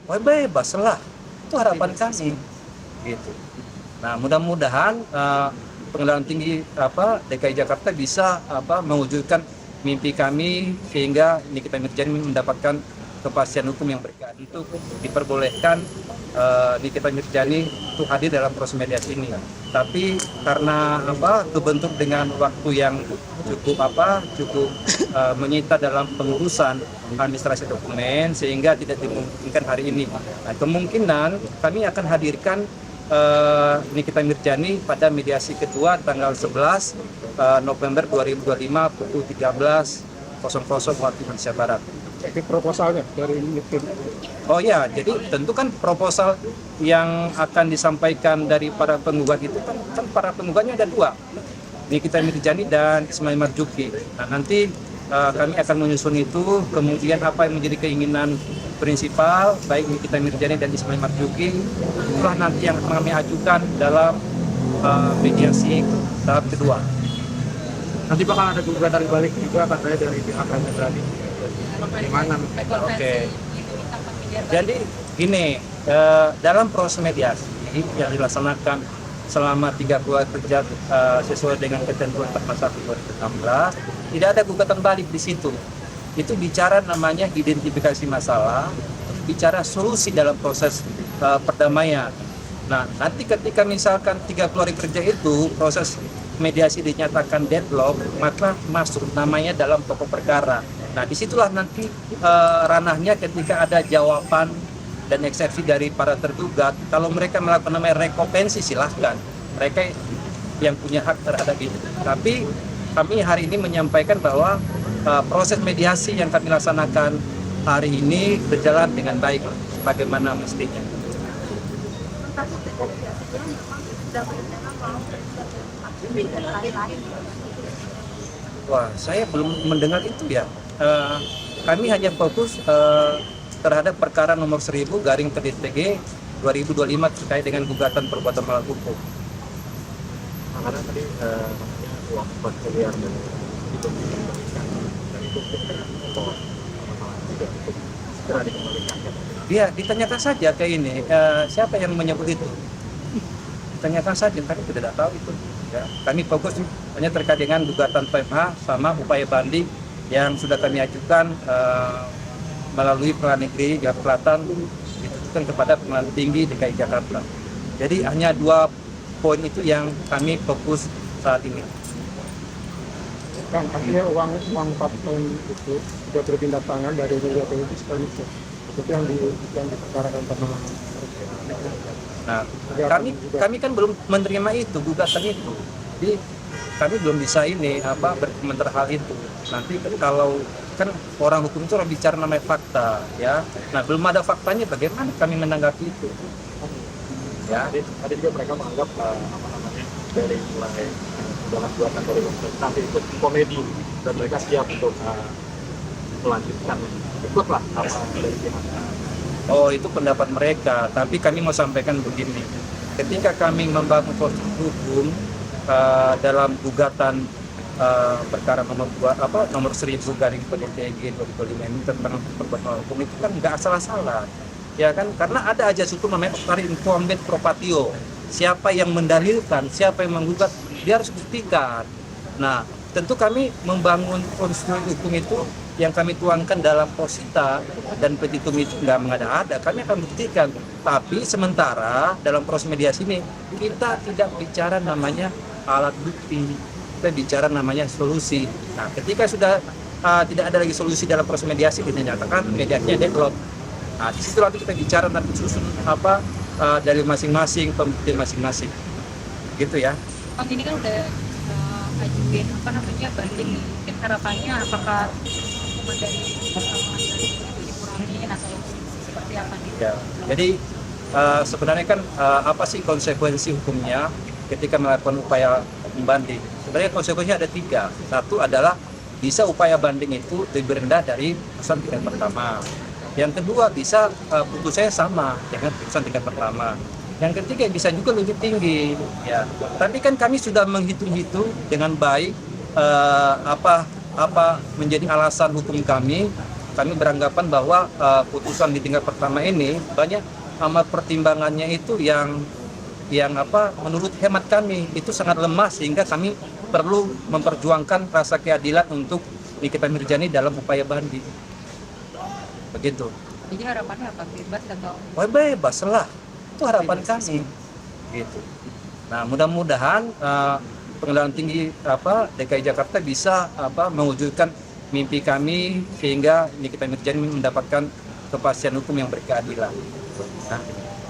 oh bebas lah. Itu harapan kami. Gitu. Nah, mudah-mudahan Pengadilan Tinggi DKI Jakarta bisa mewujudkan mimpi kami sehingga Nikita Mirzani mendapatkan kepastian hukum yang berkeadilan untuk diperbolehkan Nikita Mirzani untuk hadir dalam proses mediasi ini. Tapi karena kebentuk dengan waktu yang cukup menyita dalam pengurusan administrasi dokumen sehingga tidak dimungkinkan hari ini. Nah, kemungkinan kami akan hadirkan Nikita Mirzani pada mediasi kedua tanggal 11 November 2025 pukul 13.00 waktu Indonesia Barat. Jadi proposalnya dari Nikita. Oh ya, jadi tentu kan proposal yang akan disampaikan dari para penggugat itu kan para penggugatnya ada dua, Nikita Mirzani dan Ismail Marzuki. Nah, nanti kami akan menyusun itu, kemudian apa yang menjadi keinginan prinsipal baik Nikita Mirzani dan Ismail Marzuki itulah nanti yang kami ajukan dalam mediasi tahap kedua. Nanti bakal ada gugatan balik juga katanya dari pihak Mirzani. Gimana? Oke. Jadi gini, dalam proses mediasi yang dilaksanakan selama 3 bulan kerja sesuai dengan ketentuan pasal 2016, tidak ada gugatan balik di situ. Itu bicara namanya identifikasi masalah, bicara solusi dalam proses perdamaian. Nah, nanti ketika misalkan 30 hari kerja itu proses mediasi dinyatakan deadlock, maka masuk namanya dalam pokok perkara. Nah, disitulah nanti ranahnya ketika ada jawaban dan eksepsi dari para tergugat. Kalau mereka melakukan namanya rekompensi, silahkan. Mereka yang punya hak terhadap itu. Tapi kami hari ini menyampaikan bahwa proses mediasi yang kami laksanakan hari ini berjalan dengan baik, bagaimana mestinya. Wah, saya belum mendengar itu ya. Kami hanya fokus terhadap perkara nomor 1000/PDTG 2025 terkait dengan gugatan perbuatan melawan hukum. Karena tadi uang 4 miliar dan itu dikembalikan dan itu segera dikembalikan. Dia ditanyakan saja ke ini, siapa yang menyebut itu? Tanyakan saja, kami tidak tahu itu. Ya, kami fokus hanya terkait dengan gugatan PMH sama upaya banding yang sudah kami ajukan melalui Pengadilan Negeri Jakarta Selatan ditujukan kepada Pengadilan Tinggi DKI Jakarta. Jadi hanya 2 poin itu yang kami fokus saat ini. Kan artinya uang 4 tahun itu sudah berpindah tangan dari Rio itu sekaligus. Itu yang diperkarakan pertama. Nah, kami kan belum menerima itu gugatan itu. Jadi kami belum bisa berkomentar hal itu. Nanti kalau kan orang hukum itu orang bicara namanya fakta, ya. Nah, belum ada faktanya, bagaimana kami menanggapi itu? Ya, tadi juga mereka menganggap dari mulai dalam buatan dari nanti itu komedi dan mereka siap untuk melanjutkan ikutlah apa dari pihak. Oh, itu pendapat mereka, tapi kami mau sampaikan begini. Ketika kami membangun proses hukum dalam gugatan perkara nomor 1000/PDTG 2025 ini tentang perbuatan hukum itu kan nggak asal-asalan. Ya kan, karena ada aja hukum namanya pari incumbent pro patio. Siapa yang mendalilkan, siapa yang menggugat, dia harus buktikan. Nah, tentu kami membangun konstruksi hukum itu yang kami tuangkan dalam posita dan petitum itu nggak mengada-ada, kami akan buktikan. Tapi sementara dalam proses mediasi ini kita tidak bicara namanya alat bukti, kita bicara namanya solusi. Nah, ketika sudah tidak ada lagi solusi dalam proses mediasi, dinyatakan mediasinya deadlock. Nah, di situ nanti kita bicara nanti susun dari masing-masing, pembuktian masing-masing, gitu ya. Bang, ini kan udah ajuin banding. Mungkin harapannya apakah hukuman dari dikurangin atau seperti apa nih? Ya, jadi sebenarnya kan apa sih konsekuensi hukumnya ketika melakukan upaya banding? Sebenarnya konsekuensinya ada 3. Satu adalah bisa upaya banding itu lebih rendah dari putusan tingkat pertama. Yang kedua bisa putusannya sama dengan putusan tingkat pertama. Yang ketiga bisa juga lebih tinggi. Ya, tapi kan kami sudah menghitung-hitung dengan baik apa menjadi alasan hukum kami kami beranggapan bahwa putusan di tingkat pertama ini banyak amat pertimbangannya itu yang menurut hemat kami itu sangat lemah, sehingga kami perlu memperjuangkan rasa keadilan untuk Nikita Mirzani dalam upaya banding. Begitu. Jadi harapannya apa? Bebas atau? Wah, bebas lah, itu harapan kami. Gitu. Nah, mudah-mudahan Pengadilan Tinggi DKI Jakarta bisa mewujudkan mimpi kami, sehingga Nikita Mirzani mendapatkan kepastian hukum yang berkeadilan. Nah,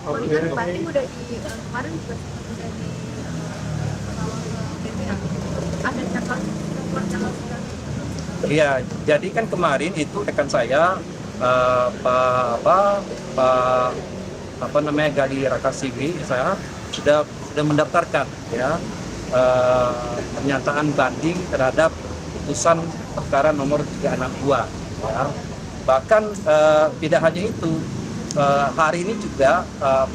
Banding udah di kemarin juga udah di ada catatan iya, jadi kan kemarin itu rekan saya Gali Rakasibi, saya sudah mendaftarkan ya pernyataan banding terhadap putusan perkara nomor 362 ya. Bahkan tidak hanya itu, hari ini juga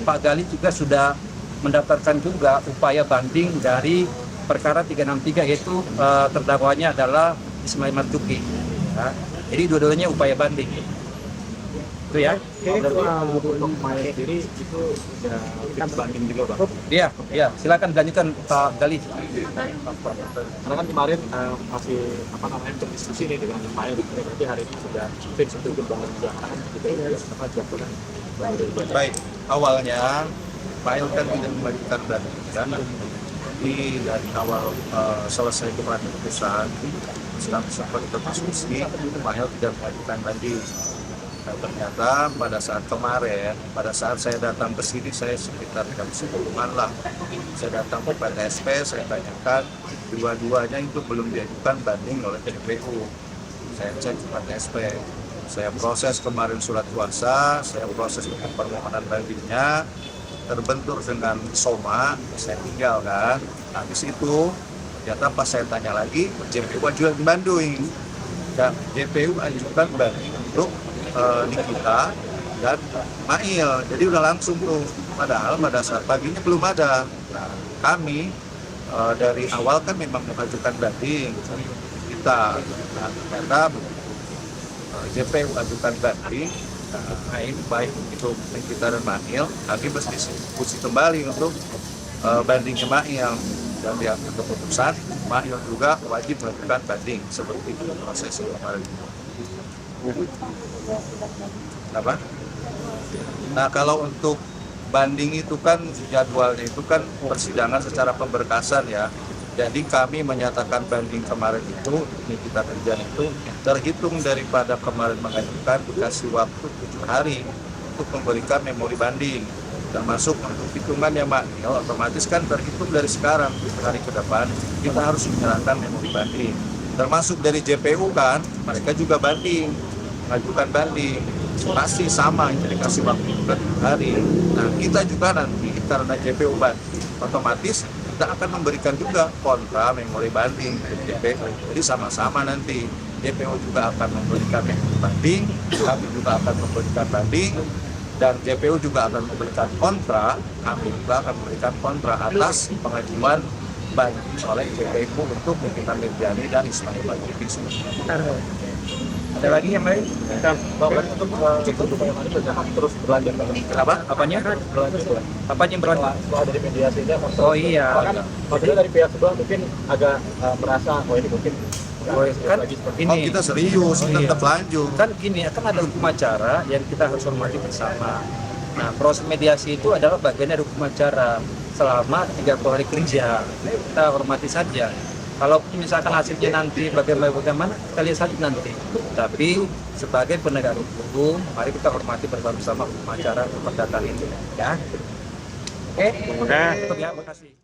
Pak Gali juga sudah mendaftarkan juga upaya banding dari perkara 363, yaitu terdakwanya adalah Ismail Marzuki ya. Jadi dua-duanya upaya banding itu ya. Untuk main sendiri itu sudah kita banding juga Bang. Iya, silakan dilanjutkan Pak Gali. Karena kan kemarin masih berdiskusi nih dengan Ismail, berarti hari ini sudah fix untuk ikut banding juga. Baik, awalnya Ismail kan tidak membagikan banding, jadi dari awal selesai keputusan setelah sempat berdiskusi, Ismail tidak membagikan banding. Nah, ternyata pada saat saya datang ke sini, saya sekitar jam 10-an lah. Saya datang ke PTSP, saya tanyakan, dua-duanya itu belum diajukan banding oleh JPU. Saya cek ke PTSP, saya proses kemarin surat kuasa, saya proses dengan permohonan bandingnya, terbentur dengan SOMA, saya tinggalkan. Habis itu, ternyata pas saya tanya lagi, JPU ajukan banding. Dan JPU ajukan banding untuk Nikita dan Mail, jadi udah langsung tuh. Padahal pada saat paginya belum ada. Nah, kami dari awal kan memang mengajukan banding kita. Nah, ternyata JPU ajukan banding. Nah, ini baik itu Nikita dan Mail, kami mesti diskusi kembali untuk bandingnya Mail, dan diambil keputusan Mail juga wajib melakukan banding seperti itu proses kemarin. Apa? Nah, kalau untuk banding itu kan jadwalnya itu kan persidangan secara pemberkasan ya. Jadi kami menyatakan banding kemarin itu, Nikita Mirzani itu terhitung daripada kemarin mengajukan, dikasih waktu 7 hari untuk memberikan memori banding. Termasuk untuk hitungannya Mail, otomatis kan terhitung dari sekarang 7 hari ke depan kita harus menyerahkan memori banding. Termasuk dari JPU kan, mereka juga banding, mengajukan banding, masih sama, itu dikasih waktu 7 hari. Nah, kita juga nanti karena JPU banding, otomatis kita akan memberikan juga kontra memori banding dari JPU. Jadi sama-sama nanti JPU juga akan memberikan memori banding, kami juga akan memberikan banding, dan JPU juga akan memberikan kontra, kami juga akan memberikan kontra atas pengajuan banding oleh JPU untuk Nikita Mirzani dan Ismail Marzuki. Ada lagi yang lain? Terus berlanjut. Kenapa? Apanya? Apanya yang berlanjut? Setelah dari mediasinya, Oh iya. maksudnya dari pihak sebelah mungkin agak merasa, ini mungkin Kan ini kita serius, kita tetap lanjut. kan gini, akan ada hukum acara yang kita harus hormati bersama. Nah, proses mediasi itu adalah bagian dari hukum acara selama 30 hari kerja. Kita hormati saja. Kalau misalkan hasilnya nanti bagaimana, kita lihat saja nanti. Tapi sebagai penegak hukum, mari kita hormati bersama hukum acara perdataan ini. Ya, oke? Ya, terima kasih.